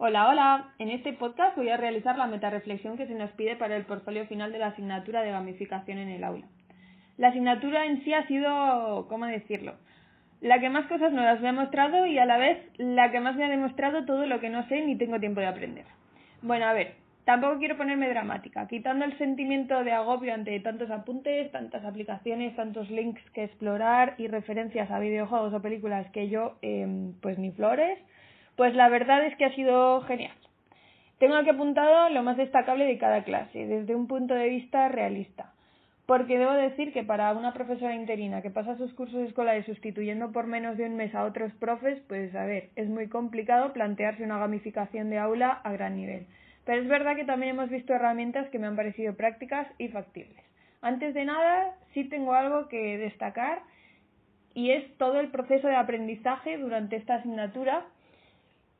Hola, hola. En este podcast voy a realizar la metarreflexión que se nos pide para el portfolio final de la asignatura de gamificación en el aula. La asignatura en sí ha sido, ¿cómo decirlo?, la que más cosas nuevas me ha mostrado y a la vez la que más me ha demostrado todo lo que no sé ni tengo tiempo de aprender. Bueno, a ver, tampoco quiero ponerme dramática, quitando el sentimiento de agobio ante tantos apuntes, tantas aplicaciones, tantos links que explorar y referencias a videojuegos o películas que yo, pues ni flores, pues la verdad es que ha sido genial. Tengo aquí apuntado lo más destacable de cada clase, desde un punto de vista realista. Porque debo decir que para una profesora interina que pasa sus cursos escolares sustituyendo por menos de un mes a otros profes, pues a ver, es muy complicado plantearse una gamificación de aula a gran nivel. Pero es verdad que también hemos visto herramientas que me han parecido prácticas y factibles. Antes de nada, sí tengo algo que destacar y es todo el proceso de aprendizaje durante esta asignatura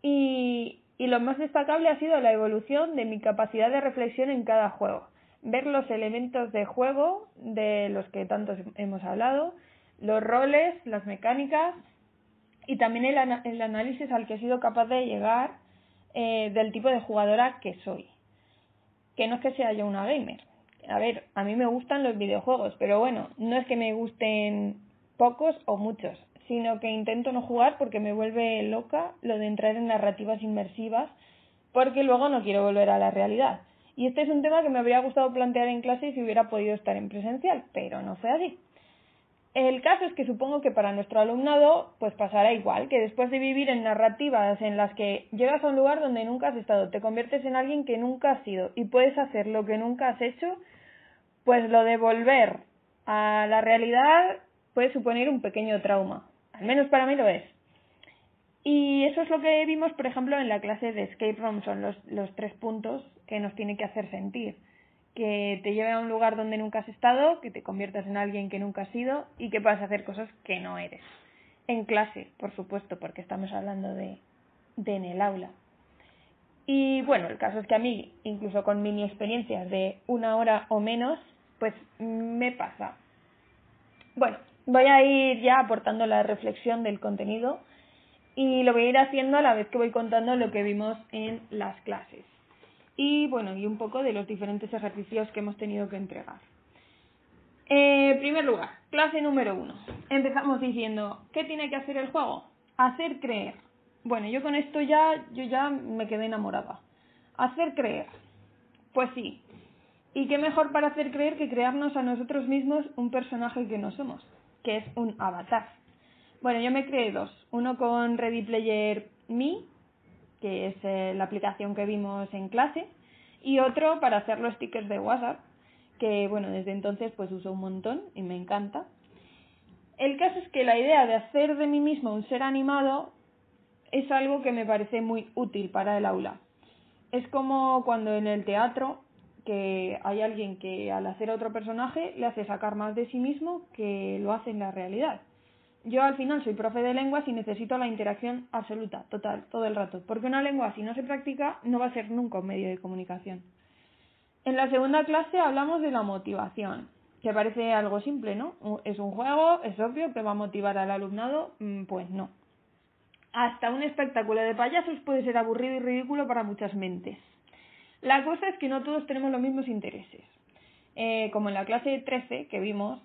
y lo más destacable ha sido la evolución de mi capacidad de reflexión en cada juego. Ver los elementos de juego de los que tanto hemos hablado, los roles, las mecánicas y también el análisis al que he sido capaz de llegar del tipo de jugadora que soy. Que no es que sea yo una gamer. A ver, a mí me gustan los videojuegos, pero bueno, no es que me gusten pocos o muchos, sino que intento no jugar porque me vuelve loca lo de entrar en narrativas inmersivas, porque luego no quiero volver a la realidad. Y este es un tema que me habría gustado plantear en clase si hubiera podido estar en presencial, pero no fue así. El caso es que supongo que para nuestro alumnado pues pasará igual, que después de vivir en narrativas en las que llegas a un lugar donde nunca has estado, te conviertes en alguien que nunca has sido y puedes hacer lo que nunca has hecho, pues lo de volver a la realidad puede suponer un pequeño trauma. Al menos para mí lo es. Y eso es lo que vimos, por ejemplo, en la clase de Escape Room. Son los 3 puntos que nos tiene que hacer sentir. Que te lleve a un lugar donde nunca has estado, que te conviertas en alguien que nunca has sido y que puedas hacer cosas que no eres. En clase, por supuesto, porque estamos hablando de en el aula. Y bueno, el caso es que a mí, incluso con mini experiencias de 1 hora o menos, pues me pasa. Bueno, voy a ir ya aportando la reflexión del contenido y lo voy a ir haciendo a la vez que voy contando lo que vimos en las clases. Y bueno, y un poco de los diferentes ejercicios que hemos tenido que entregar. En primer lugar, clase número 1. Empezamos diciendo, ¿qué tiene que hacer el juego? Hacer creer. Bueno, yo con esto yo ya me quedé enamorada. Hacer creer. Pues sí. ¿Y qué mejor para hacer creer que crearnos a nosotros mismos un personaje que no somos? Que es un avatar. Bueno, yo me creé 2. Uno con Ready Player Me, que es la aplicación que vimos en clase, y otro para hacer los stickers de WhatsApp, que bueno, desde entonces pues uso un montón y me encanta. El caso es que la idea de hacer de mí mismo un ser animado es algo que me parece muy útil para el aula. Es como cuando en el teatro que hay alguien que al hacer otro personaje le hace sacar más de sí mismo que lo hace en la realidad. Yo al final soy profe de lenguas y necesito la interacción absoluta, total, todo el rato, porque una lengua si no se practica no va a ser nunca un medio de comunicación. En la segunda clase hablamos de la motivación, que parece algo simple, ¿no? Es un juego, es obvio que va a motivar al alumnado, pues no. Hasta un espectáculo de payasos puede ser aburrido y ridículo para muchas mentes. La cosa es que no todos tenemos los mismos intereses. Como en la clase 13 que vimos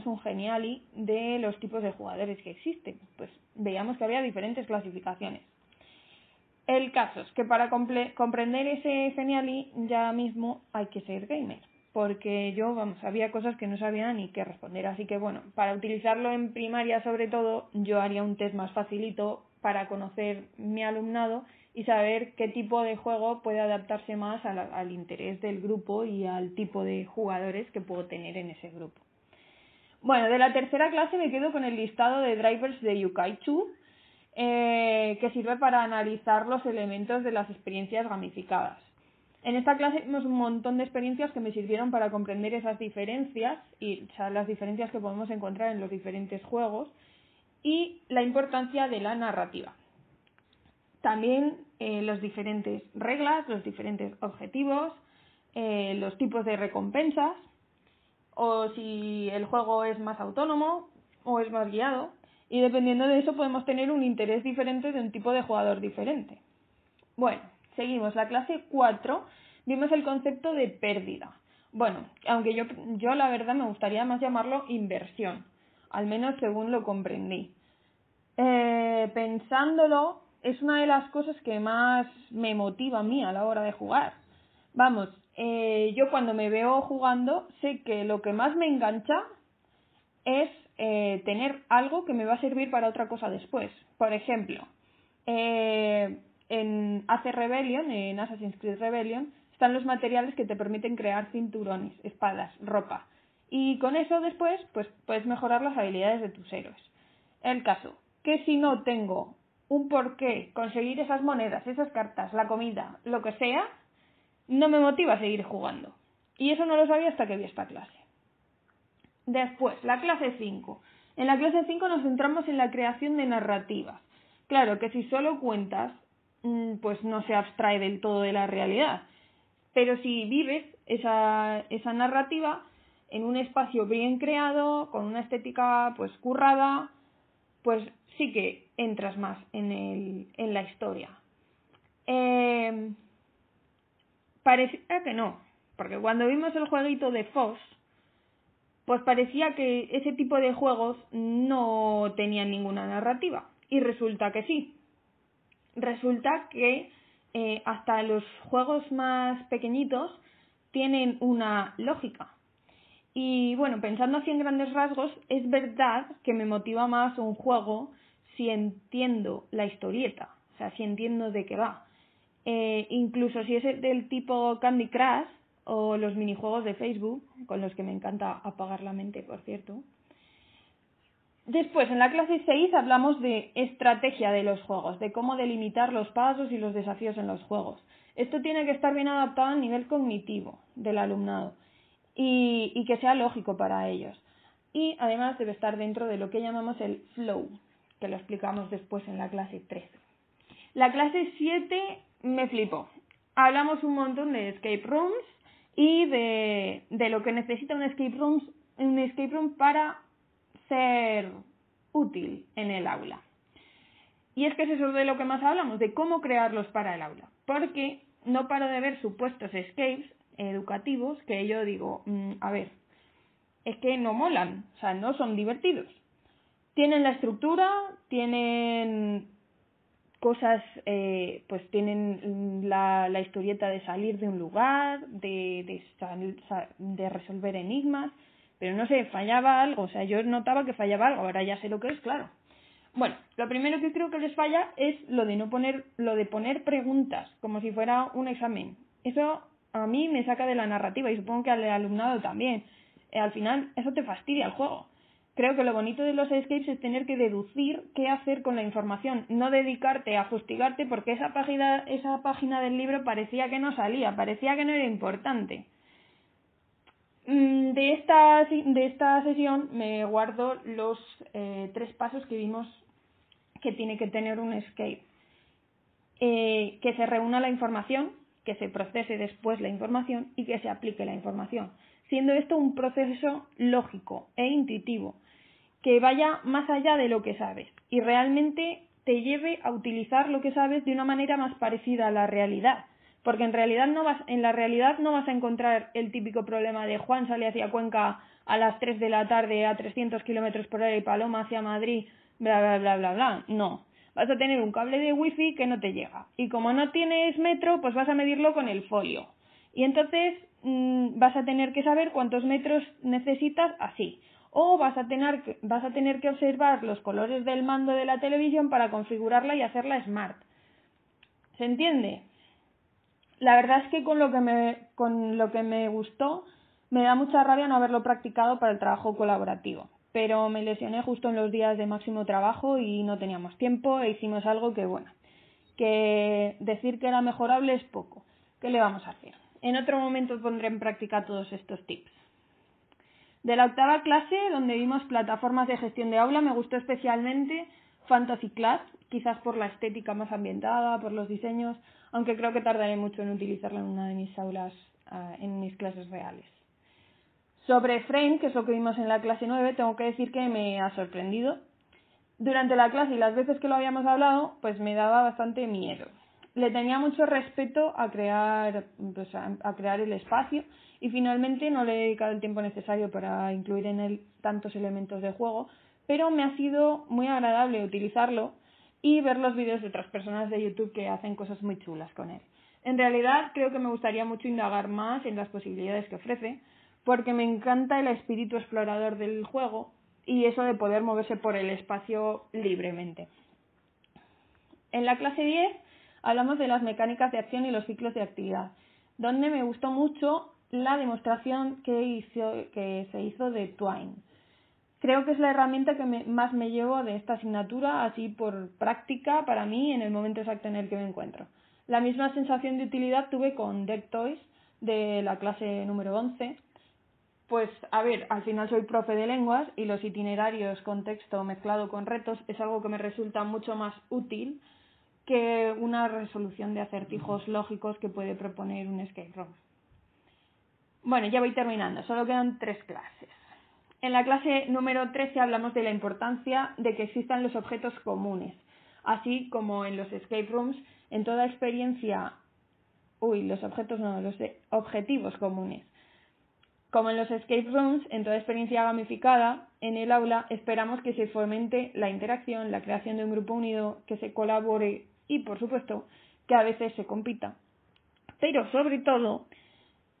un geniali de los tipos de jugadores que existen. Pues veíamos que había diferentes clasificaciones. El caso es que para comprender ese geniali ya mismo hay que ser gamer. Porque yo, había cosas que no sabía ni qué responder. Así que bueno, para utilizarlo en primaria sobre todo, yo haría un test más facilito para conocer mi alumnado y saber qué tipo de juego puede adaptarse más al interés del grupo y al tipo de jugadores que puedo tener en ese grupo. Bueno, de la tercera clase me quedo con el listado de drivers de Yokai-2, que sirve para analizar los elementos de las experiencias gamificadas. En esta clase vimos un montón de experiencias que me sirvieron para comprender esas diferencias, las diferencias que podemos encontrar en los diferentes juegos, y la importancia de la narrativa. También las diferentes reglas, los diferentes objetivos, los tipos de recompensas, o si el juego es más autónomo o es más guiado, y dependiendo de eso podemos tener un interés diferente de un tipo de jugador diferente. Bueno, seguimos. La clase 4 vimos el concepto de pérdida. Bueno, aunque yo la verdad me gustaría más llamarlo inversión, al menos según lo comprendí. Pensándolo, es una de las cosas que más me motiva a mí a la hora de jugar. Vamos, yo cuando me veo jugando sé que lo que más me engancha es tener algo que me va a servir para otra cosa después. Por ejemplo, en AC Rebellion, en Assassin's Creed Rebellion, están los materiales que te permiten crear cinturones, espadas, ropa. Y con eso después pues puedes mejorar las habilidades de tus héroes. El caso, que si no tengo un porqué conseguir esas monedas, esas cartas, la comida, lo que sea, no me motiva a seguir jugando. Y eso no lo sabía hasta que vi esta clase. Después, la clase 5. En la clase 5 nos centramos en la creación de narrativas. Claro que si solo cuentas, pues no se abstrae del todo de la realidad. Pero si vives esa narrativa en un espacio bien creado, con una estética pues currada, pues sí que entras más en la historia. Parecía que no, porque cuando vimos el jueguito de Foss, pues parecía que ese tipo de juegos no tenían ninguna narrativa. Y resulta que sí. Resulta que hasta los juegos más pequeñitos tienen una lógica. Y bueno, pensando así en grandes rasgos, es verdad que me motiva más un juego si entiendo la historieta, o sea, si entiendo de qué va. Incluso si es del tipo Candy Crush o los minijuegos de Facebook, con los que me encanta apagar la mente, por cierto. Después, en la clase 6 hablamos de estrategia de los juegos, de cómo delimitar los pasos y los desafíos en los juegos. Esto tiene que estar bien adaptado al nivel cognitivo del alumnado y que sea lógico para ellos. Y además debe estar dentro de lo que llamamos el flow, que lo explicamos después en la clase 13. La clase 7 me flipó. Hablamos un montón de escape rooms y de lo que necesita un escape room para ser útil en el aula. Y es que es eso de lo que más hablamos, de cómo crearlos para el aula. Porque no paro de ver supuestos escapes educativos que yo digo, a ver, es que no molan, o sea, no son divertidos. Tienen la estructura, tienen cosas, pues tienen la historieta de salir de un lugar, de resolver enigmas, pero no sé, fallaba algo, o sea, yo notaba que fallaba algo, ahora ya sé lo que es, claro. Bueno, lo primero que creo que les falla es lo de poner preguntas, como si fuera un examen. Eso a mí me saca de la narrativa y supongo que al alumnado también. Al final, eso te fastidia el juego. Creo que lo bonito de los escapes es tener que deducir qué hacer con la información, no dedicarte a fustigarte porque esa página del libro parecía que no salía, parecía que no era importante. De esta sesión me guardo los 3 pasos que vimos que tiene que tener un escape. Que se reúna la información, que se procese después la información y que se aplique la información, siendo esto un proceso lógico e intuitivo, que vaya más allá de lo que sabes y realmente te lleve a utilizar lo que sabes de una manera más parecida a la realidad. Porque en la realidad no vas a encontrar el típico problema de Juan sale hacia Cuenca a las 3 de la tarde a 300 kilómetros por hora y Paloma hacia Madrid, bla, bla, bla, bla, bla. No. Vas a tener un cable de wifi que no te llega. Y como no tienes metro, pues vas a medirlo con el folio. Y entonces vas a tener que saber cuántos metros necesitas así. O vas a tener que observar los colores del mando de la televisión para configurarla y hacerla smart. ¿Se entiende? La verdad es que con lo que me gustó, me da mucha rabia no haberlo practicado para el trabajo colaborativo. Pero me lesioné justo en los días de máximo trabajo y no teníamos tiempo e hicimos algo que, bueno, que decir que era mejorable es poco. ¿Qué le vamos a hacer? En otro momento pondré en práctica todos estos tips. De la 8ª clase, donde vimos plataformas de gestión de aula, me gustó especialmente Fantasy Class, quizás por la estética más ambientada, por los diseños, aunque creo que tardaré mucho en utilizarla en una de mis aulas, en mis clases reales. Sobre Frame, que es lo que vimos en la clase 9, tengo que decir que me ha sorprendido. Durante la clase y las veces que lo habíamos hablado, pues me daba bastante miedo. le tenía mucho respeto a crear, pues, a crear el espacio y finalmente no le he dedicado el tiempo necesario para incluir en él tantos elementos de juego, pero me ha sido muy agradable utilizarlo y ver los vídeos de otras personas de YouTube que hacen cosas muy chulas con él. En realidad creo que me gustaría mucho indagar más en las posibilidades que ofrece, porque me encanta el espíritu explorador del juego y eso de poder moverse por el espacio libremente. En la clase 10 hablamos de las mecánicas de acción y los ciclos de actividad, donde me gustó mucho la demostración que se hizo de Twine. Creo que es la herramienta que más me llevo de esta asignatura, así por práctica para mí en el momento exacto en el que me encuentro. La misma sensación de utilidad tuve con Deck Toys de la clase número 11. Pues, a ver, al final soy profe de lenguas y los itinerarios con texto mezclado con retos es algo que me resulta mucho más útil que una resolución de acertijos lógicos que puede proponer un escape room. Bueno, ya voy terminando, solo quedan 3 clases. En la clase número 13 hablamos de la importancia de que existan los objetos comunes, así como en los escape rooms, en toda experiencia... los objetivos comunes. Como en los escape rooms, en toda experiencia gamificada, en el aula esperamos que se fomente la interacción, la creación de un grupo unido, que se colabore y, por supuesto, que a veces se compita. Pero, sobre todo,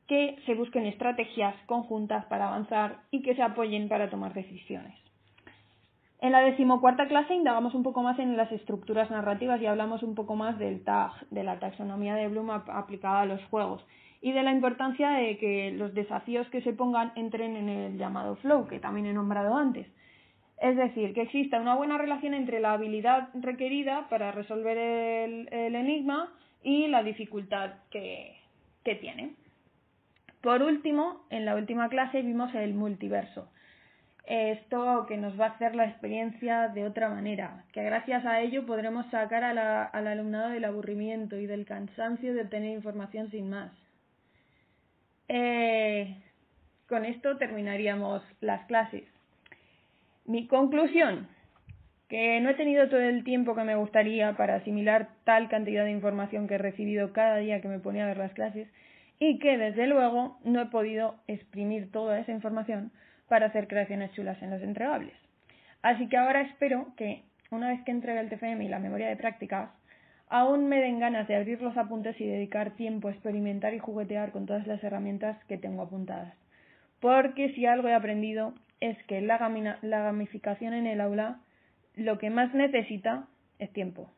que se busquen estrategias conjuntas para avanzar y que se apoyen para tomar decisiones. En la 14ª clase indagamos un poco más en las estructuras narrativas y hablamos un poco más del TAG, de la taxonomía de Bloom aplicada a los juegos, y de la importancia de que los desafíos que se pongan entren en el llamado flow, que también he nombrado antes. Es decir, que exista una buena relación entre la habilidad requerida para resolver el enigma y la dificultad que tiene. Por último, en la última clase vimos el multiverso. Esto que nos va a hacer la experiencia de otra manera, que gracias a ello podremos sacar al alumnado del aburrimiento y del cansancio de obtener información sin más. Con esto terminaríamos las clases. Mi conclusión, que no he tenido todo el tiempo que me gustaría para asimilar tal cantidad de información que he recibido cada día que me ponía a ver las clases y que desde luego no he podido exprimir toda esa información para hacer creaciones chulas en los entregables. Así que ahora espero que, una vez que entregue el TFM y la memoria de prácticas, aún me den ganas de abrir los apuntes y dedicar tiempo a experimentar y juguetear con todas las herramientas que tengo apuntadas. Porque si algo he aprendido es que la gamificación en el aula lo que más necesita es tiempo.